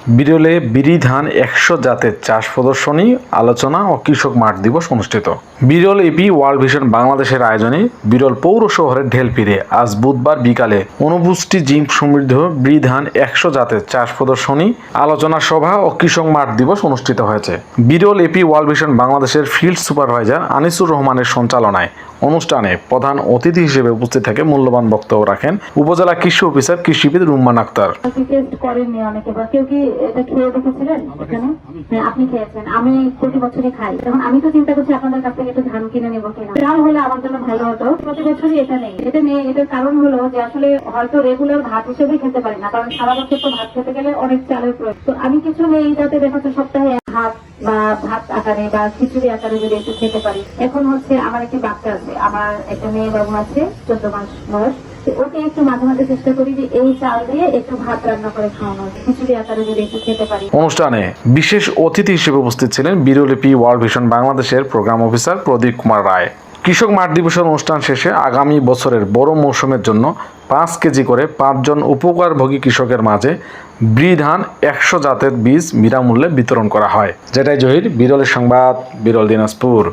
বিরলে বিরি ধান 100 জাতের চাষ প্রদর্শনী, আলোচনা ও কৃষক মাঠ দিবস অনুষ্ঠিত। বিরল এপি ওয়ার্ল্ড ভিশন বাংলাদেশের আয়োজনে বিরল পৌর শহরের ঢেলপিরে আজ বুধবার বিকালে অনুপুষ্টি জিঙ্ক সমৃদ্ধ বিরি ধান 100 জাতের চাষ প্রদর্শনী, আলোচনা সভা ও কৃষক মাঠ দিবস অনুষ্ঠিত হয়েছে। বিরল এপি ওয়ার্ল্ড ভিশন বাংলাদেশের ফিল্ড সুপারভাইজার আনিসুর রহমানের সঞ্চালনায় অনুষ্ঠানে প্রধান অতিথি হিসেবে উপস্থিত থেকে মূল্যবান বক্তব্য রাখেন উপজেলা কৃষি অফিসার কৃষিবিদ রুম্মান আক্তার। আপনি খেয়েছেন, আমি প্রতি বছরই খাই। তখন আমি তো চিন্তা করছি আপনাদের কাছ থেকে একটু ধান কিনে নেবো কিনা, চাল হলে আমার জন্য ভালো হতো। প্রতি বছরই এটা নেই, এটার কারণ হলো যে আসলে হয়তো রেগুলার ভাত হিসেবে খেতে পারি না, কারণ সারা বছর তো ভাত খেতে গেলে অনেক চালের প্রয়োজন। তো আমি কিছু নেই যাতে দেখা যাচ্ছে সপ্তাহে ভাত বা ভাত আকারে বা খিচুড়ি আকারে যদি একটু খেতে পারি। এখন হচ্ছে আমার একটি বাচ্চা আছে, আমার একটা মেয়ে বাবু আছে 14 মাস বয়স। ওকে একটু মাঝে মাঝে চেষ্টা করি যে এই চাল দিয়ে একটু ভাত রান্না করে খাওয়ানো, খিচুড়ি আকারে যদি একটু খেতে পারি। অনুষ্ঠানে বিশেষ অতিথি হিসেবে উপস্থিত ছিলেন বিরল এপি ওয়ার্ল্ড ভিশন বাংলাদেশের প্রোগ্রাম অফিসার প্রদীপ কুমার রায়। কৃষক মাঠ দিবসের অনুষ্ঠান শেষে আগামী বছরের বড় মৌসুমের জন্য 5 কেজি করে 5 জন উপকারভোগী কৃষকের মাঝে বিরি ধান 100 জাতের বীজ বিনামূল্যে বিতরণ করা হয়। যেটাই জহির, বিরলের সংবাদ, বিরল দিনাজপুর।